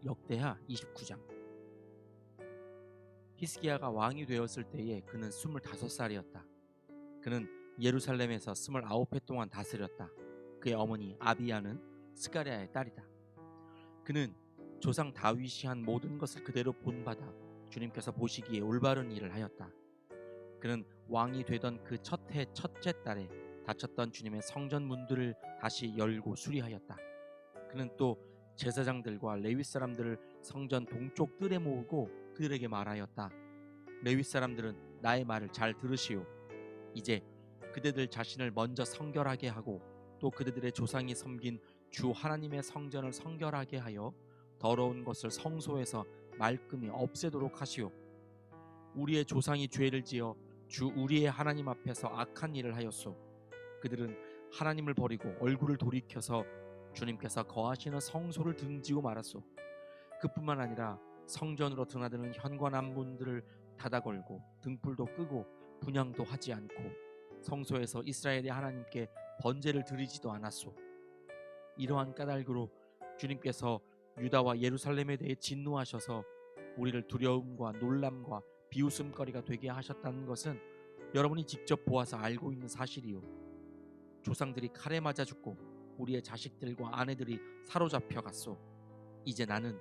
역대하 29장. 히스기야가 왕이 되었을 때에 그는 25살이었다. 그는 예루살렘에서 29해 동안 다스렸다. 그의 어머니 아비야는 스가랴의 딸이다. 그는 조상 다윗이 한 모든 것을 그대로 본받아 주님께서 보시기에 올바른 일을 하였다. 그는 왕이 되던 그 첫 해 첫째 달에 닫혔던 주님의 성전 문들을 다시 열고 수리하였다. 그는 또 제사장들과 레위 사람들을 성전 동쪽 뜰에 모으고 그들에게 말하였다. 레위 사람들은 나의 말을 잘 들으시오. 이제 그대들 자신을 먼저 성결하게 하고 또 그대들의 조상이 섬긴 주 하나님의 성전을 성결하게 하여 더러운 것을 성소에서 말끔히 없애도록 하시오. 우리의 조상이 죄를 지어 주 우리의 하나님 앞에서 악한 일을 하였소. 그들은 하나님을 버리고 얼굴을 돌이켜서 주님께서 거하시는 성소를 등지고 말았소. 그뿐만 아니라 성전으로 드나드는 현관암 문들을 닫아 걸고 등불도 끄고 분향도 하지 않고 성소에서 이스라엘의 하나님께 번제를 드리지도 않았소. 이러한 까닭으로 주님께서 유다와 예루살렘에 대해 진노하셔서 우리를 두려움과 놀람과 비웃음거리가 되게 하셨다는 것은 여러분이 직접 보아서 알고 있는 사실이요. 조상들이 칼에 맞아 죽고 우리의 자식들과 아내들이 사로잡혀 갔소. 이제 나는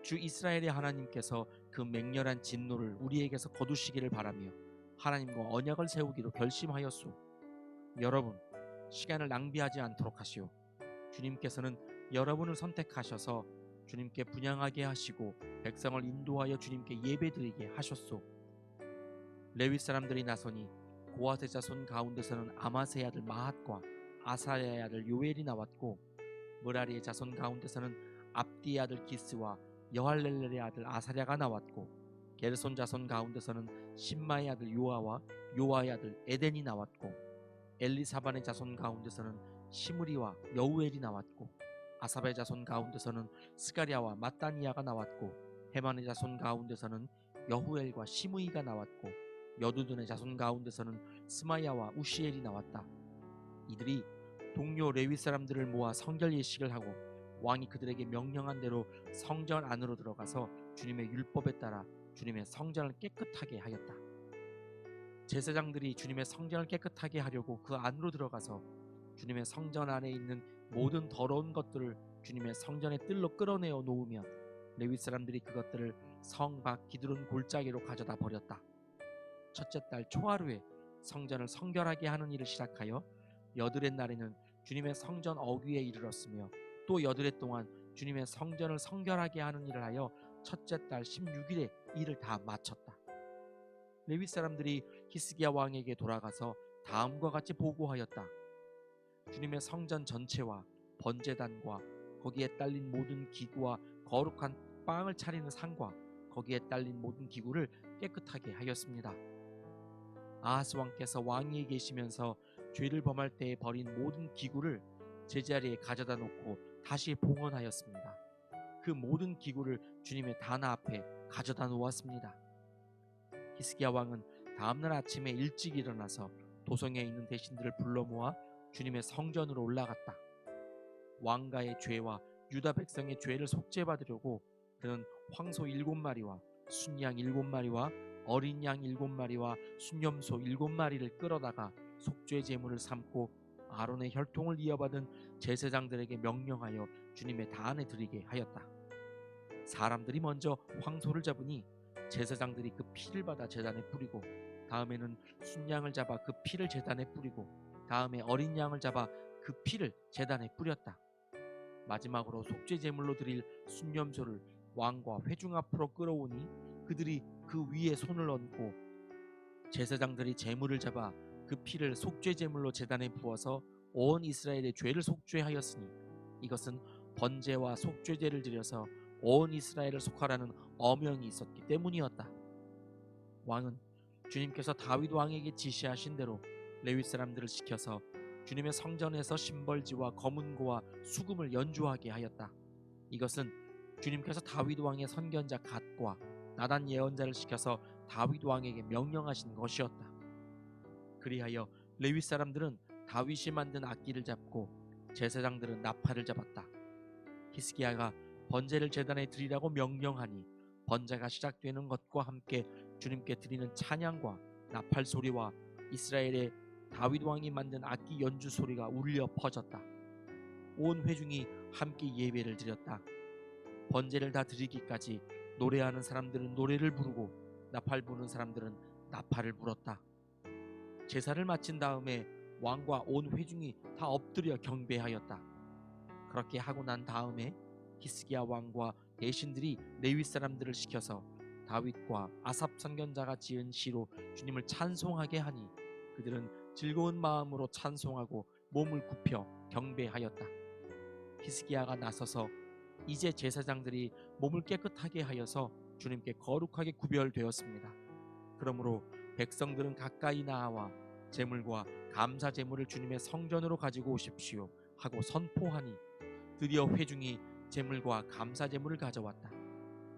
주 이스라엘의 하나님께서 그 맹렬한 진노를 우리에게서 거두시기를 바라며 하나님과 언약을 세우기로 결심하였소. 여러분, 시간을 낭비하지 않도록 하시오. 주님께서는 여러분을 선택하셔서 주님께 분향하게 하시고 백성을 인도하여 주님께 예배드리게 하셨소. 레위 사람들이 나서니 고핫의 자손 가운데서는 아마스의 아들 마핫과 아사야의 아들 요엘이 나왔고 므라리의 자손 가운데서는 압디의 아들 기스와 여할렐렐의 아들 아사랴가 나왔고 게르손 자손 가운데서는 심마의 아들 요아와 요아의 아들 에덴이 나왔고 엘리사반의 자손 가운데서는 시므리와 여우엘이 나왔고 아삽의 자손 가운데서는 스가랴와 마따니아가 나왔고 헤만의 자손 가운데서는 여후엘과 시므이가 나왔고 여두둔의 자손 가운데서는 스마야와 우시엘이 나왔다. 이들이 동료 레위 사람들을 모아 성결 예식을 하고 왕이 그들에게 명령한 대로 성전 안으로 들어가서 주님의 율법에 따라 주님의 성전을 깨끗하게 하였다. 제사장들이 주님의 성전을 깨끗하게 하려고 그 안으로 들어가서 주님의 성전 안에 있는 모든 더러운 것들을 주님의 성전의 뜰로 끌어내어 놓으면 레위 사람들이 그것들을 성 밖 기드론 골짜기로 가져다 버렸다. 첫째 달 초하루에 성전을 성결하게 하는 일을 시작하여 여드렛 날에는 주님의 성전 어귀에 이르렀으며 또 여드렛 동안 주님의 성전을 성결하게 하는 일을 하여 첫째 달 16일에 일을 다 마쳤다. 레위 사람들이 히스기야 왕에게 돌아가서 다음과 같이 보고하였다. 주님의 성전 전체와 번제단과 거기에 딸린 모든 기구와 거룩한 빵을 차리는 상과 거기에 딸린 모든 기구를 깨끗하게 하였습니다. 아하스 왕께서 왕위에 계시면서 죄를 범할 때에 버린 모든 기구를 제자리에 가져다 놓고 다시 봉헌하였습니다. 그 모든 기구를 주님의 단화 앞에 가져다 놓았습니다. 히스기야 왕은 다음날 아침에 일찍 일어나서 도성에 있는 대신들을 불러 모아 주님의 성전으로 올라갔다. 왕가의 죄와 유다 백성의 죄를 속죄받으려고 그는 황소 7마리와 순양 7마리와 어린 양 7마리와 순염소 7마리를 끌어다가 속죄 제물을 삼고 아론의 혈통을 이어받은 제사장들에게 명령하여 주님의 단에 드리게 하였다. 사람들이 먼저 황소를 잡으니 제사장들이 그 피를 받아 제단에 뿌리고 다음에는 순양을 잡아 그 피를 제단에 뿌리고 다음에 어린 양을 잡아 그 피를 제단에 뿌렸다. 마지막으로 속죄 제물로 드릴 순염소를 왕과 회중 앞으로 끌어오니 그들이 그 위에 손을 얹고 제사장들이 제물을 잡아 그 피를 속죄 제물로 제단에 부어서 온 이스라엘의 죄를 속죄하였으니 이것은 번제와 속죄제를 드려서 온 이스라엘을 속하라는 어명이 있었기 때문이었다. 왕은 주님께서 다윗 왕에게 지시하신 대로 레위 사람들을 시켜서 주님의 성전에서 심벌지와 검은고와 수금을 연주하게 하였다. 이것은 주님께서 다윗 왕의 선견자 갓과 나단 예언자를 시켜서 다윗 왕에게 명령하신 것이었다. 그리하여 레위 사람들은 다윗이 만든 악기를 잡고 제사장들은 나팔을 잡았다. 히스기야가 번제를 제단에 드리라고 명령하니 번제가 시작되는 것과 함께 주님께 드리는 찬양과 나팔 소리와 이스라엘의 다윗 왕이 만든 악기 연주 소리가 울려 퍼졌다. 온 회중이 함께 예배를 드렸다. 번제를 다 드리기까지 노래하는 사람들은 노래를 부르고 나팔 부는 사람들은 나팔을 불었다. 제사를 마친 다음에 왕과 온 회중이 다 엎드려 경배하였다. 그렇게 하고 난 다음에 히스기야 왕과 대신들이 레위 사람들을 시켜서 다윗과 아삽 선견자가 지은 시로 주님을 찬송하게 하니 그들은 즐거운 마음으로 찬송하고 몸을 굽혀 경배하였다. 히스기야가 나서서 이제 제사장들이 몸을 깨끗하게 하여서 주님께 거룩하게 구별되었습니다. 그러므로 백성들은 가까이 나아와 제물과 감사 제물을 주님의 성전으로 가지고 오십시오 하고 선포하니 드디어 회중이 제물과 감사 제물을 가져왔다.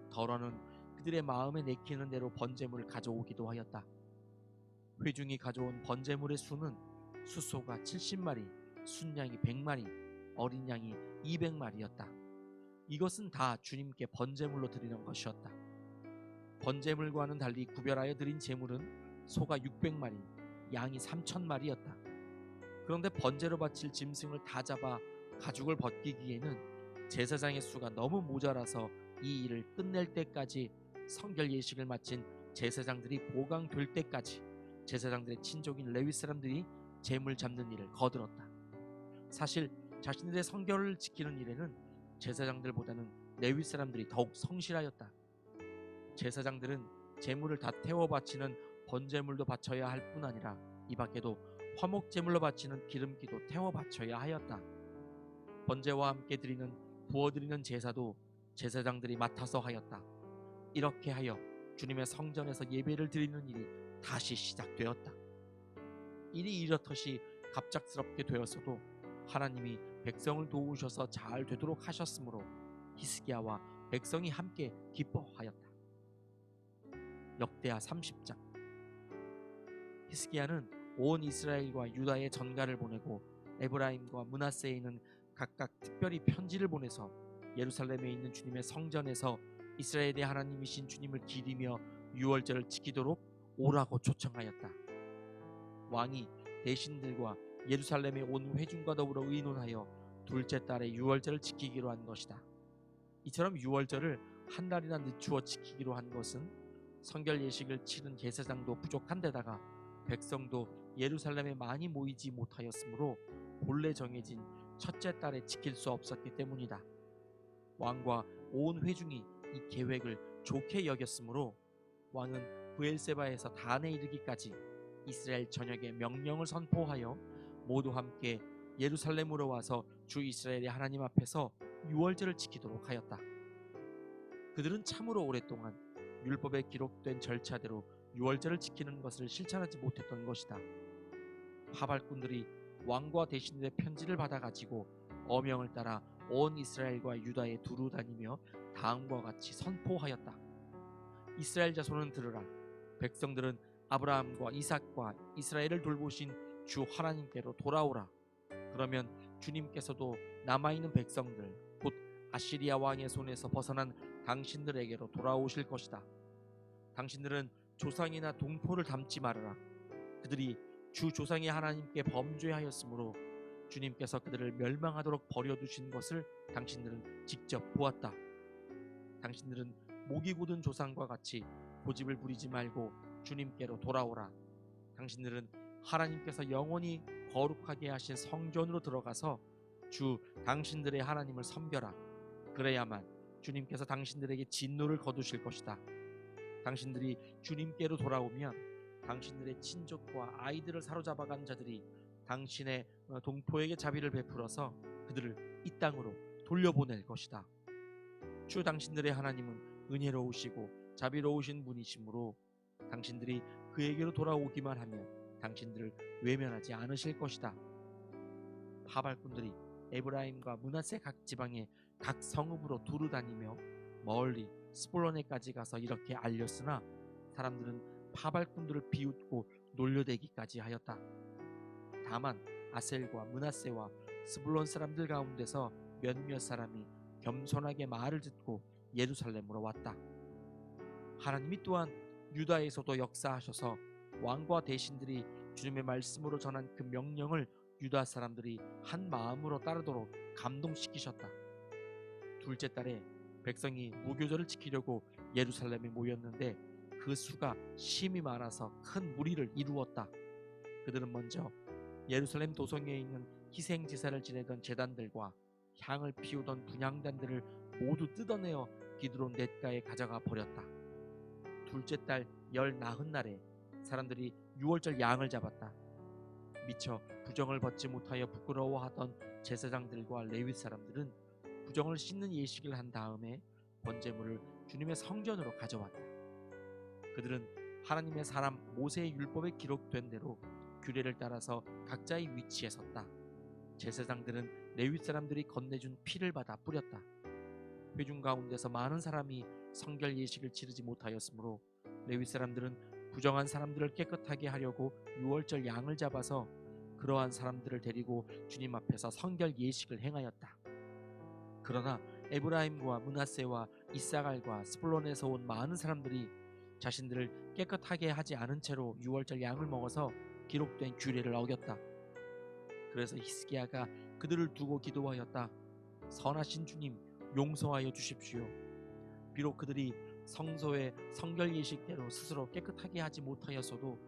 더러는 그들의 마음에 내키는 대로 번제물을 가져오기도 하였다. 회중이 가져온 번제물의 수는 수소가 70마리, 순양이 100마리, 어린 양이 200마리였다. 이것은 다 주님께 번제물로 드리는 것이었다. 번제물과는 달리 구별하여 드린 제물은 소가 600마리, 양이 3000마리였다. 그런데 번제로 바칠 짐승을 다 잡아 가죽을 벗기기에는 제사장의 수가 너무 모자라서 이 일을 끝낼 때까지 성결 예식을 마친 제사장들이 보강될 때까지 제사장들의 친족인 레위 사람들이 제물 잡는 일을 거들었다. 사실 자신들의 성결을 지키는 일에는 제사장들보다는 레위 사람들이 더욱 성실하였다. 제사장들은 제물을 다 태워 바치는 번제물도 바쳐야 할 뿐 아니라 이 밖에도 화목 제물로 바치는 기름기도 태워 바쳐야 하였다. 번제와 함께 드리는 부어드리는 제사도 제사장들이 맡아서 하였다. 이렇게 하여 주님의 성전에서 예배를 드리는 일이 다시 시작되었다. 일이 이렇듯이 갑작스럽게 되었어도 하나님이 백성을 도우셔서 잘 되도록 하셨으므로 히스기야와 백성이 함께 기뻐하였다. 역대하 30장. 히스기야는 온 이스라엘과 유다에 전가를 보내고 에브라임과 므낫세에 있는 각각 특별히 편지를 보내서 예루살렘에 있는 주님의 성전에서 이스라엘의 하나님이신 주님을 기리며 유월절을 지키도록 오라고 초청하였다. 왕이 대신들과 예루살렘에 온 회중과 더불어 의논하여 둘째 달에 유월절을 지키기로 한 것이다. 이처럼 유월절을 한 달이나 늦추어 지키기로 한 것은 성결 예식을 치른 제사장도 부족한 데다가 백성도 예루살렘에 많이 모이지 못하였으므로 본래 정해진 첫째 달에 지킬 수 없었기 때문이다. 왕과 온 회중이 이 계획을 좋게 여겼으므로 왕은 브엘세바에서 단에 이르기까지 이스라엘 전역에 명령을 선포하여 모두 함께 예루살렘으로 와서 주 이스라엘의 하나님 앞에서 유월절을 지키도록 하였다. 그들은 참으로 오랫동안 율법에 기록된 절차대로 유월절을 지키는 것을 실천하지 못했던 것이다. 하발꾼들이 왕과 대신들의 편지를 받아가지고 어명을 따라 온 이스라엘과 유다에 두루 다니며 다음과 같이 선포하였다. 이스라엘 자손은 들으라. 백성들은 아브라함과 이삭과 이스라엘을 돌보신 주 하나님께로 돌아오라. 그러면 주님께서도 남아있는 백성들 곧 아시리아 왕의 손에서 벗어난 당신들에게로 돌아오실 것이다. 당신들은 조상이나 동포를 닮지 말아라. 그들이 주 조상의 하나님께 범죄하였으므로 주님께서 그들을 멸망하도록 버려두신 것을 당신들은 직접 보았다. 당신들은 목이 곧은 조상과 같이 고집을 부리지 말고 주님께로 돌아오라. 당신들은 하나님께서 영원히 거룩하게 하신 성전으로 들어가서 주 당신들의 하나님을 섬겨라. 그래야만 주님께서 당신들에게 진노를 거두실 것이다. 당신들이 주님께로 돌아오면 당신들의 친족과 아이들을 사로잡아간 자들이 당신의 동포에게 자비를 베풀어서 그들을 이 땅으로 돌려보낼 것이다. 주 당신들의 하나님은 은혜로우시고 자비로우신 분이시므로 당신들이 그에게로 돌아오기만 하면 당신들을 외면하지 않으실 것이다. 하발꾼들이 에브라임과 므낫세 각 지방의 각 성읍으로 두루 다니며 멀리 스볼론에까지 가서 이렇게 알렸으나 사람들은 하발꾼들을 비웃고 놀려대기까지 하였다. 다만 아셀과 므낫세와 스불론 사람들 가운데서 몇몇 사람이 겸손하게 말을 듣고 예루살렘으로 왔다. 하나님이 또한 유다에서도 역사하셔서 왕과 대신들이 주님의 말씀으로 전한 그 명령을 유다 사람들이 한 마음으로 따르도록 감동시키셨다. 둘째 달에 백성이 무교절을 지키려고 예루살렘에 모였는데 그 수가 심히 많아서 큰 무리를 이루었다. 그들은 먼저 예루살렘 도성에 있는 희생 제사를 지내던 제단들과 향을 피우던 분향단들을 모두 뜯어내어 기드론 냇가에 가져가 버렸다. 둘째 달 열 나흔 날에 사람들이 유월절 양을 잡았다. 미처 부정을 벗지 못하여 부끄러워하던 제사장들과 레위 사람들은 부정을 씻는 예식을 한 다음에 번제물을 주님의 성전으로 가져왔다. 그들은 하나님의 사람 모세의 율법에 기록된 대로 규례를 따라서 각자의 위치에 섰다. 제사장들은 레위 사람들이 건네준 피를 받아 뿌렸다. 회중 가운데서 많은 사람이 성결 예식을 치르지 못하였으므로 레위 사람들은 부정한 사람들을 깨끗하게 하려고 유월절 양을 잡아서 그러한 사람들을 데리고 주님 앞에서 성결 예식을 행하였다. 그러나 에브라임과 므낫세와 이사갈과 스불론에서 온 많은 사람들이 자신들을 깨끗하게 하지 않은 채로 유월절 양을 먹어서 기록된 규례를 어겼다. 그래서 히스기야가 그들을 두고 기도하였다. 선하신 주님, 용서하여 주십시오. 비록 그들이 성소의 성결 예식대로 스스로 깨끗하게 하지 못하였어도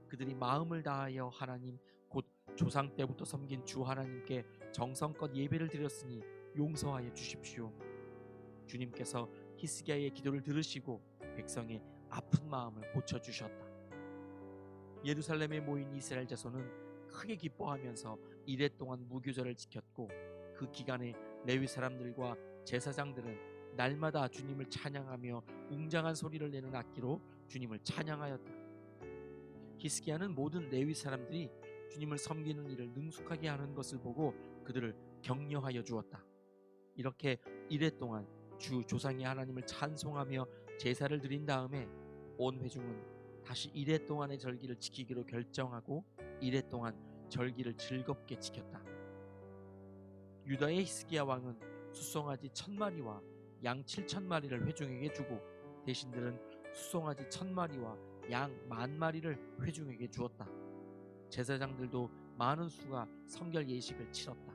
그들이 마음을 다하여 하나님 곧 조상 때부터 섬긴 주 하나님께 정성껏 예배를 드렸으니 용서하여 주십시오. 주님께서 히스기야의 기도를 들으시고 백성의 아픈 마음을 고쳐주셨다. 예루살렘에 모인 이스라엘 자손은 크게 기뻐하면서 이래 동안 무교절을 지켰고 그 기간에 레위 사람들과 제사장들은 날마다 주님을 찬양하며 웅장한 소리를 내는 악기로 주님을 찬양하였다. 히스기야는 모든 레위 사람들이 주님을 섬기는 일을 능숙하게 하는 것을 보고 그들을 격려하여 주었다. 이렇게 이래 동안 주 조상의 하나님을 찬송하며 제사를 드린 다음에 온 회중은 다시 이래 동안의 절기를 지키기로 결정하고 이래 동안 절기를 즐겁게 지켰다. 유다의 히스기야 왕은 숫송아지 1000마리와 양 7000마리를 회중에게 주고 대신들은 숫송아지 1000마리와 양 10,000마리를 회중에게 주었다. 제사장들도 많은 수가 성결 예식을 치렀다.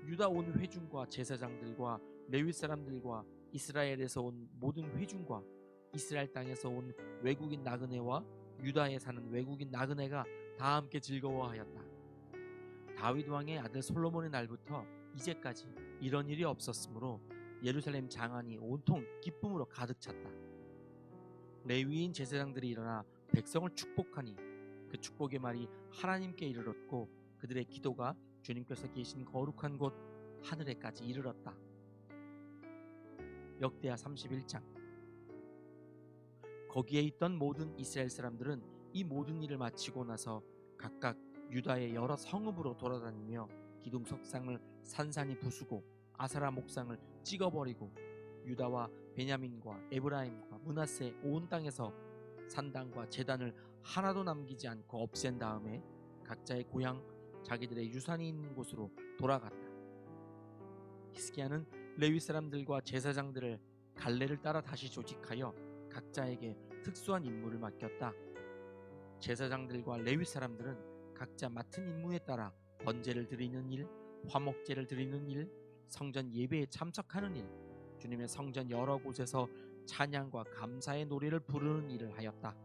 유다 온 회중과 제사장들과 레위 사람들과 이스라엘에서 온 모든 회중과 이스라엘 땅에서 온 외국인 나그네와 유다에 사는 외국인 나그네가 다 함께 즐거워하였다. 다윗 왕의 아들 솔로몬의 날부터 이제까지 이런 일이 없었으므로 예루살렘 장안이 온통 기쁨으로 가득 찼다. 레위인 제사장들이 일어나 백성을 축복하니 그 축복의 말이 하나님께 이르렀고 그들의 기도가 주님께서 계신 거룩한 곳 하늘에까지 이르렀다. 역대하 31장. 거기에 있던 모든 이스라엘 사람들은 이 모든 일을 마치고 나서 각각 유다의 여러 성읍으로 돌아다니며 기둥 석상을 산산이 부수고 아사라 목상을 찍어버리고 유다와 베냐민과 에브라임과 므낫세 온 땅에서 산당과 제단을 하나도 남기지 않고 없앤 다음에 각자의 고향 자기들의 유산이 있는 곳으로 돌아갔다. 히스기야는 레위 사람들과 제사장들을 갈래를 따라 다시 조직하여 각자에게 특수한 임무를 맡겼다. 제사장들과 레위 사람들은 각자 맡은 임무에 따라 번제를 드리는 일, 화목제를 드리는 일, 성전 예배에 참석하는 일, 주님의 성전 여러 곳에서 찬양과 감사의 노래를 부르는 일을 하였다.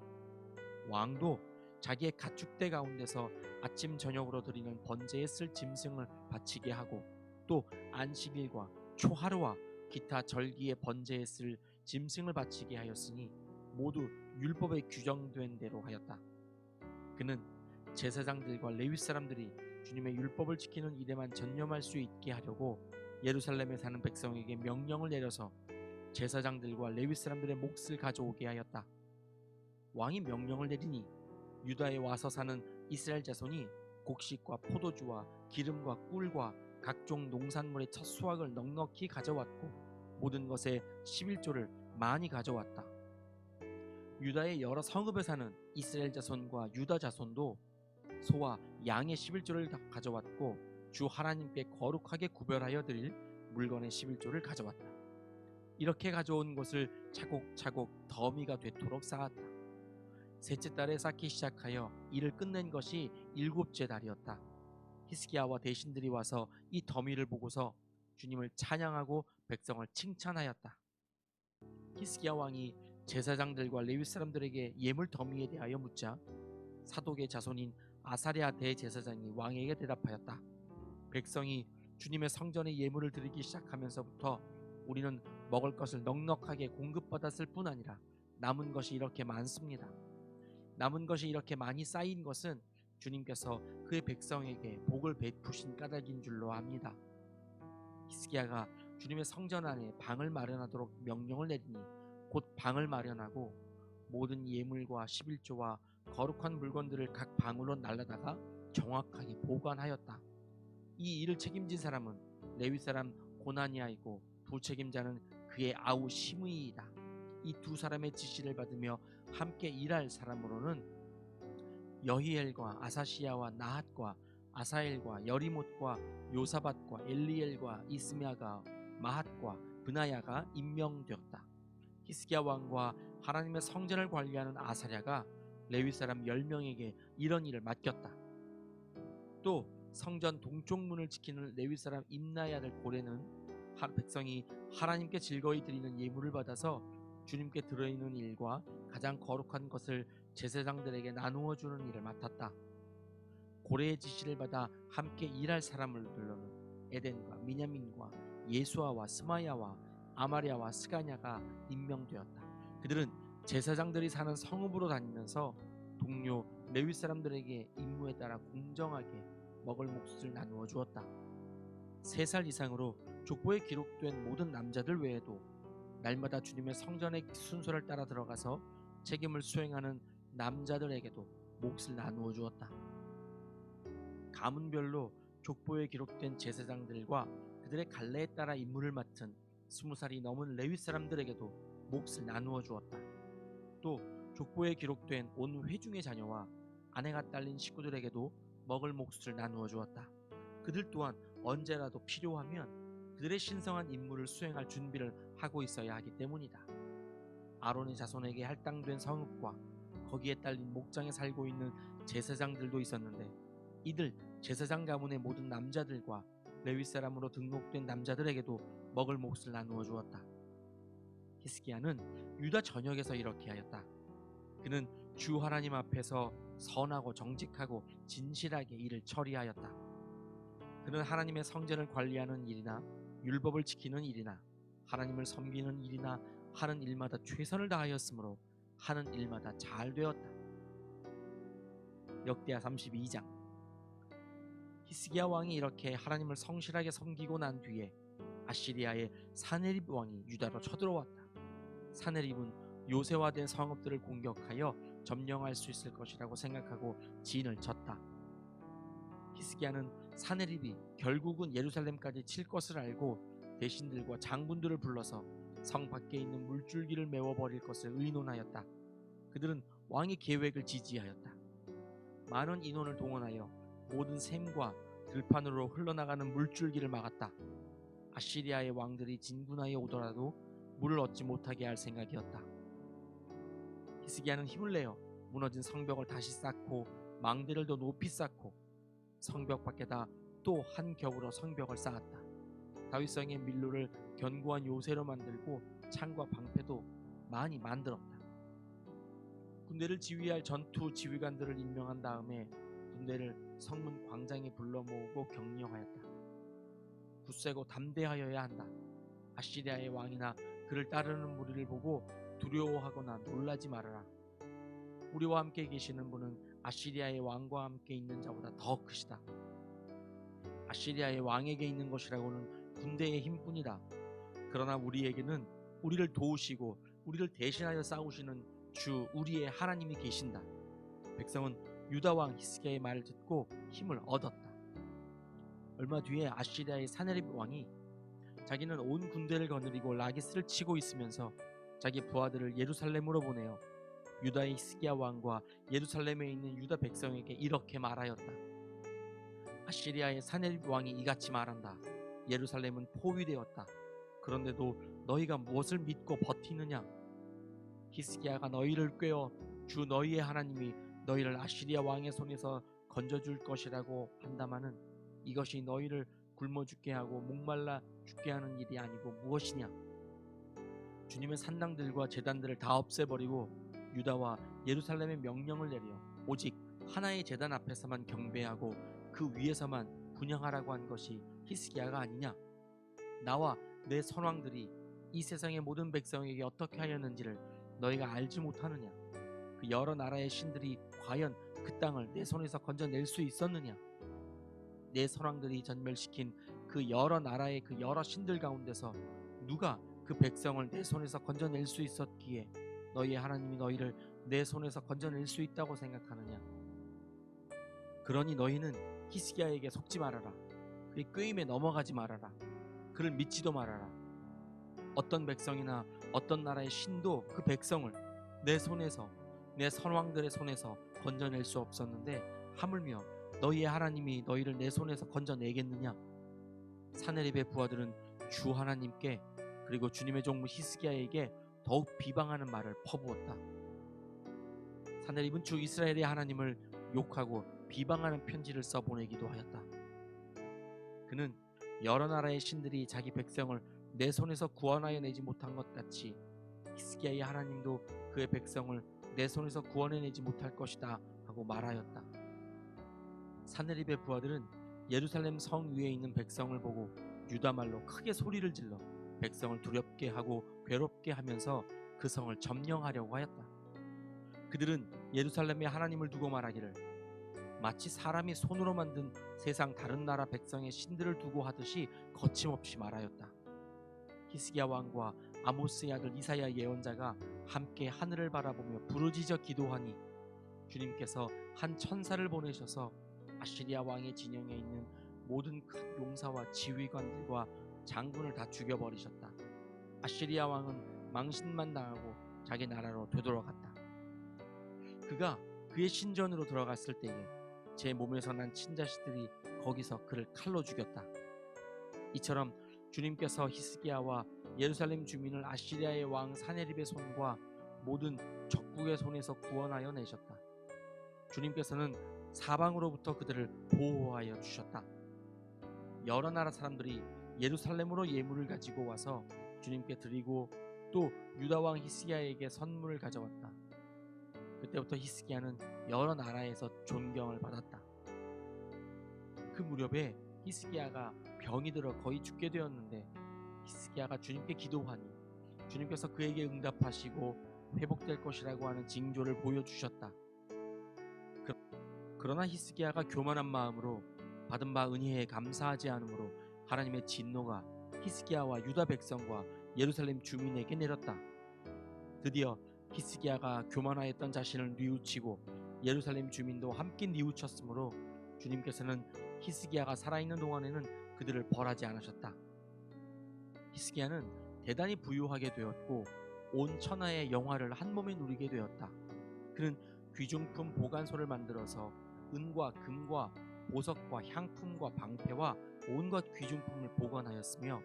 왕도 자기의 가축대 가운데서 아침 저녁으로 드리는 번제에 쓸 짐승을 바치게 하고 또 안식일과 초하루와 기타 절기의 번제에 쓸 짐승을 바치게 하였으니 모두 율법에 규정된 대로 하였다. 그는 제사장들과 레위 사람들이 주님의 율법을 지키는 일에만 전념할 수 있게 하려고 예루살렘에 사는 백성에게 명령을 내려서 제사장들과 레위 사람들의 몫을 가져오게 하였다. 왕이 명령을 내리니 유다에 와서 사는 이스라엘 자손이 곡식과 포도주와 기름과 꿀과 각종 농산물의 첫 수확을 넉넉히 가져왔고 모든 것의 11조를 많이 가져왔다. 유다의 여러 성읍에 사는 이스라엘 자손과 유다 자손도 소와 양의 11조를 가져왔고 주 하나님께 거룩하게 구별하여 드릴 물건의 11조를 가져왔다. 이렇게 가져온 것을 차곡차곡 더미가 되도록 쌓았다. 셋째 달에 쌓기 시작하여 일을 끝낸 것이 7째 달이었다. 히스기야와 대신들이 와서 이 더미를 보고서 주님을 찬양하고 백성을 칭찬하였다. 히스기야 왕이 제사장들과 레위 사람들에게 예물 더미에 대하여 묻자 사독의 자손인 아사랴 대제사장이 왕에게 대답하였다. 백성이 주님의 성전에 예물을 드리기 시작하면서부터 우리는 먹을 것을 넉넉하게 공급받았을 뿐 아니라 남은 것이 이렇게 많습니다. 남은 것이 이렇게 많이 쌓인 것은 주님께서 그의 백성에게 복을 베푸신 까닭인 줄로 압니다. 히스기야가 주님의 성전 안에 방을 마련하도록 명령을 내리니 곧 방을 마련하고 모든 예물과 11조와 거룩한 물건들을 각 방으로 날라다가 정확하게 보관하였다. 이 일을 책임진 사람은 레위 사람 고나니아이고 부책임자는 그의 아우 시므이이다. 이 두 사람의 지시를 받으며 함께 일할 사람으로는 여히엘과 아사시야와 나핫과 아사엘과 여리못과 요사밧과 엘리엘과 이스미아가 마핫과 브나야가 임명되었다. 히스기야 왕과 하나님의 성전을 관리하는 아사랴가 레위 사람 10명에게 이런 일을 맡겼다. 또 성전 동쪽 문을 지키는 레위 사람 임나야를 고래는 백성이 하나님께 즐거이 드리는 예물을 받아서 주님께 드리는 일과 가장 거룩한 것을 제사장들에게 나누어 주는 일을 맡았다. 고래의 지시를 받아 함께 일할 사람들로는 에덴과 미냐민과 예수아와 스마야와 아마랴와 스가냐가 임명되었다. 그들은 제사장들이 사는 성읍으로 다니면서 동료 레위 사람들에게 임무에 따라 공정하게 먹을 몫을 나누어 주었다. 3살 이상으로 족보에 기록된 모든 남자들 외에도 날마다 주님의 성전의 순서를 따라 들어가서 책임을 수행하는 남자들에게도 몫을 나누어 주었다. 가문별로 족보에 기록된 제사장들과 그들의 갈래에 따라 임무를 맡은 20살이 넘은 레위 사람들에게도 몫을 나누어 주었다. 또 족보에 기록된 온 회중의 자녀와 아내가 딸린 식구들에게도 먹을 몫을 나누어 주었다. 그들 또한 언제라도 필요하면 그들의 신성한 임무를 수행할 준비를 하고 있어야 하기 때문이다. 아론의 자손에게 할당된 성읍과 거기에 딸린 목장에 살고 있는 제사장들도 있었는데 이들 제사장 가문의 모든 남자들과 레위 사람으로 등록된 남자들에게도 먹을 몫을 나누어 주었다. 히스기야는 유다 전역에서 이렇게 하였다. 그는 주 하나님 앞에서 선하고 정직하고 진실하게 일을 처리하였다. 그는 하나님의 성전을 관리하는 일이나 율법을 지키는 일이나 하나님을 섬기는 일이나 하는 일마다 최선을 다하였으므로 하는 일마다 잘 되었다. 역대하 32장. 히스기야 왕이 이렇게 하나님을 성실하게 섬기고 난 뒤에 아시리아의 사네립 왕이 유다로 쳐들어왔다. 사네립은 요새화된 성읍들을 공격하여 점령할 수 있을 것이라고 생각하고 진을 쳤다. 히스기야는 사네립이 결국은 예루살렘까지 칠 것을 알고 대신들과 장군들을 불러서 성 밖에 있는 물줄기를 메워버릴 것을 의논하였다. 그들은 왕의 계획을 지지하였다. 많은 인원을 동원하여 모든 샘과 들판으로 흘러나가는 물줄기를 막았다. 아시리아의 왕들이 진군하여 오더라도 물을 얻지 못하게 할 생각이었다. 히스기야는 힘을 내어 무너진 성벽을 다시 쌓고 망대를 더 높이 쌓고 성벽 밖에다 또 한 겹으로 성벽을 쌓았다. 다윗성의 밀로를 견고한 요새로 만들고 창과 방패도 많이 만들었다. 군대를 지휘할 전투 지휘관들을 임명한 다음에 군대를 성문 광장에 불러 모으고 격려하였다. 굳세고 담대하여야 한다. 아시리아의 왕이나 그를 따르는 무리를 보고 두려워하거나 놀라지 말아라. 우리와 함께 계시는 분은 아시리아의 왕과 함께 있는 자보다 더 크시다. 아시리아의 왕에게 있는 것이라고는 군대의 힘뿐이다. 그러나 우리에게는 우리를 도우시고 우리를 대신하여 싸우시는 주 우리의 하나님이 계신다. 백성은 유다 왕 히스기야의 말을 듣고 힘을 얻었다. 얼마 뒤에 아시리아의 사네립 왕이 자기는 온 군대를 거느리고 라기스를 치고 있으면서 자기 부하들을 예루살렘으로 보내어 유다의 히스기야 왕과 예루살렘에 있는 유다 백성에게 이렇게 말하였다. 아시리아의 사네립 왕이 이같이 말한다. 예루살렘은 포위되었다. 그런데도 너희가 무엇을 믿고 버티느냐? 히스기야가 너희를 꾀어 주 너희의 하나님이 너희를 아시리아 왕의 손에서 건져줄 것이라고 한다마는 이것이 너희를 굶어 죽게 하고 목말라 죽게 하는 일이 아니고 무엇이냐? 주님의 산당들과 제단들을 다 없애버리고 유다와 예루살렘의 명령을 내려 오직 하나의 제단 앞에서만 경배하고 그 위에서만 분향하라고 한 것이 히스기야가 아니냐? 나와 내 선왕들이 이 세상의 모든 백성에게 어떻게 하였는지를 너희가 알지 못하느냐? 그 여러 나라의 신들이 과연 그 땅을 내 손에서 건져낼 수 있었느냐? 내 선왕들이 전멸시킨 그 여러 나라의 그 여러 신들 가운데서 누가 그 백성을 내 손에서 건져낼 수 있었기에 너희의 하나님이 너희를 내 손에서 건져낼 수 있다고 생각하느냐? 그러니 너희는 히스기야에게 속지 말아라. 그의 꾀임에 넘어가지 말아라. 그를 믿지도 말아라. 어떤 백성이나 어떤 나라의 신도 그 백성을 내 손에서, 내 선왕들의 손에서 건져낼 수 없었는데 하물며 너희의 하나님이 너희를 내 손에서 건져내겠느냐? 사네립의 부하들은 주 하나님께 그리고 주님의 종무 히스기야에게 더욱 비방하는 말을 퍼부었다. 사네립은 주 이스라엘의 하나님을 욕하고 비방하는 편지를 써보내기도 하였다. 그는 여러 나라의 신들이 자기 백성을 내 손에서 구원하여 내지 못한 것 같이 히스기야의 하나님도 그의 백성을 내 손에서 구원해내지 못할 것이다 하고 말하였다. 사네립의 부하들은 예루살렘 성 위에 있는 백성을 보고 유다 말로 크게 소리를 질러 백성을 두렵게 하고 괴롭게 하면서 그 성을 점령하려고 하였다. 그들은 예루살렘의 하나님을 두고 말하기를 마치 사람이 손으로 만든 세상 다른 나라 백성의 신들을 두고 하듯이 거침없이 말하였다. 히스기야 왕과 아모스의 아들 이사야 예언자가 함께 하늘을 바라보며 부르짖어 기도하니 주님께서 한 천사를 보내셔서 아시리아 왕의 진영에 있는 모든 큰 용사와 지휘관들과 장군을 다 죽여버리셨다. 아시리아 왕은 망신만 당하고 자기 나라로 되돌아갔다. 그가 그의 신전으로 들어갔을 때에 제 몸에서 난 친자식들이 거기서 그를 칼로 죽였다. 이처럼 주님께서 히스기야와 예루살렘 주민을 아시리아의 왕 사네립의 손과 모든 적국의 손에서 구원하여 내셨다. 주님께서는 사방으로부터 그들을 보호하여 주셨다. 여러 나라 사람들이 예루살렘으로 예물을 가지고 와서 주님께 드리고 또 유다 왕 히스기야에게 선물을 가져왔다. 그때부터 히스기야는 여러 나라에서 존경을 받았다. 그 무렵에 히스기야가 병이 들어 거의 죽게 되었는데 히스기야가 주님께 기도하니 주님께서 그에게 응답하시고 회복될 것이라고 하는 징조를 보여주셨다. 그러나 히스기야가 교만한 마음으로 받은 바 은혜에 감사하지 않으므로 하나님의 진노가 히스기야와 유다 백성과 예루살렘 주민에게 내렸다. 드디어 히스기야가 교만하였던 자신을 뉘우치고 예루살렘 주민도 함께 뉘우쳤으므로 주님께서는 히스기야가 살아있는 동안에는 그들을 벌하지 않으셨다. 히스기야는 대단히 부유하게 되었고 온 천하의 영화를 한 몸에 누리게 되었다. 그는 귀중품 보관소를 만들어서 은과 금과 보석과 향품과 방패와 온갖 귀중품을 보관하였으며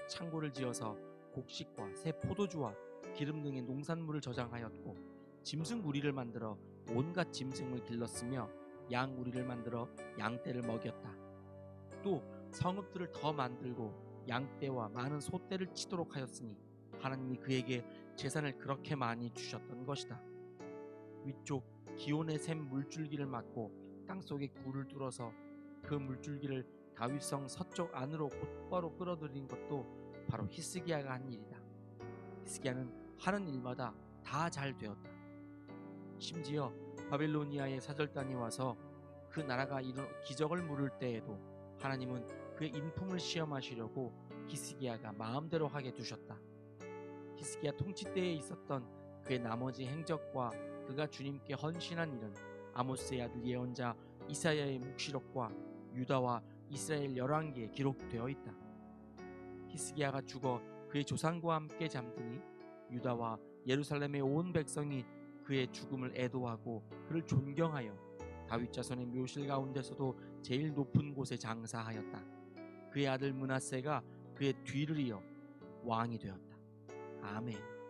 창고를 지어서 곡식과 새 포도주와 기름 등의 농산물을 저장하였고 짐승 우리를 만들어 온갖 짐승을 길렀으며 양 우리를 만들어 양떼를 먹였다. 또 성읍들을 더 만들고 양떼와 많은 소떼를 치도록 하였으니 하나님이 그에게 재산을 그렇게 많이 주셨던 것이다. 위쪽 기온의 샘 물줄기를 막고 땅속에 굴을 뚫어서 그 물줄기를 다윗성 서쪽 안으로 곧바로 끌어들인 것도 바로 히스기야가 한 일이다. 히스기야는 하는 일마다 다 잘 되었다. 심지어 바빌로니아의 사절단이 와서 그 나라가 이런 기적을 물을 때에도 하나님은 그의 인품을 시험하시려고 히스기야가 마음대로 하게 두셨다. 히스기야 통치 때에 있었던 그의 나머지 행적과 그가 주님께 헌신한 일은 아모스의 아들 예언자 이사야의 묵시록과 유다와 이스라엘 열왕기에 기록되어 있다. 히스기야가 죽어 그의 조상과 함께 잠드니 유다와 예루살렘의 온 백성이 그의 죽음을 애도하고 그를 존경하여 다윗 자손의 묘실 가운데서도 제일 높은 곳에 장사하였다. 그의 아들 므낫세가 그의 뒤를 이어 왕이 되었다. 아멘.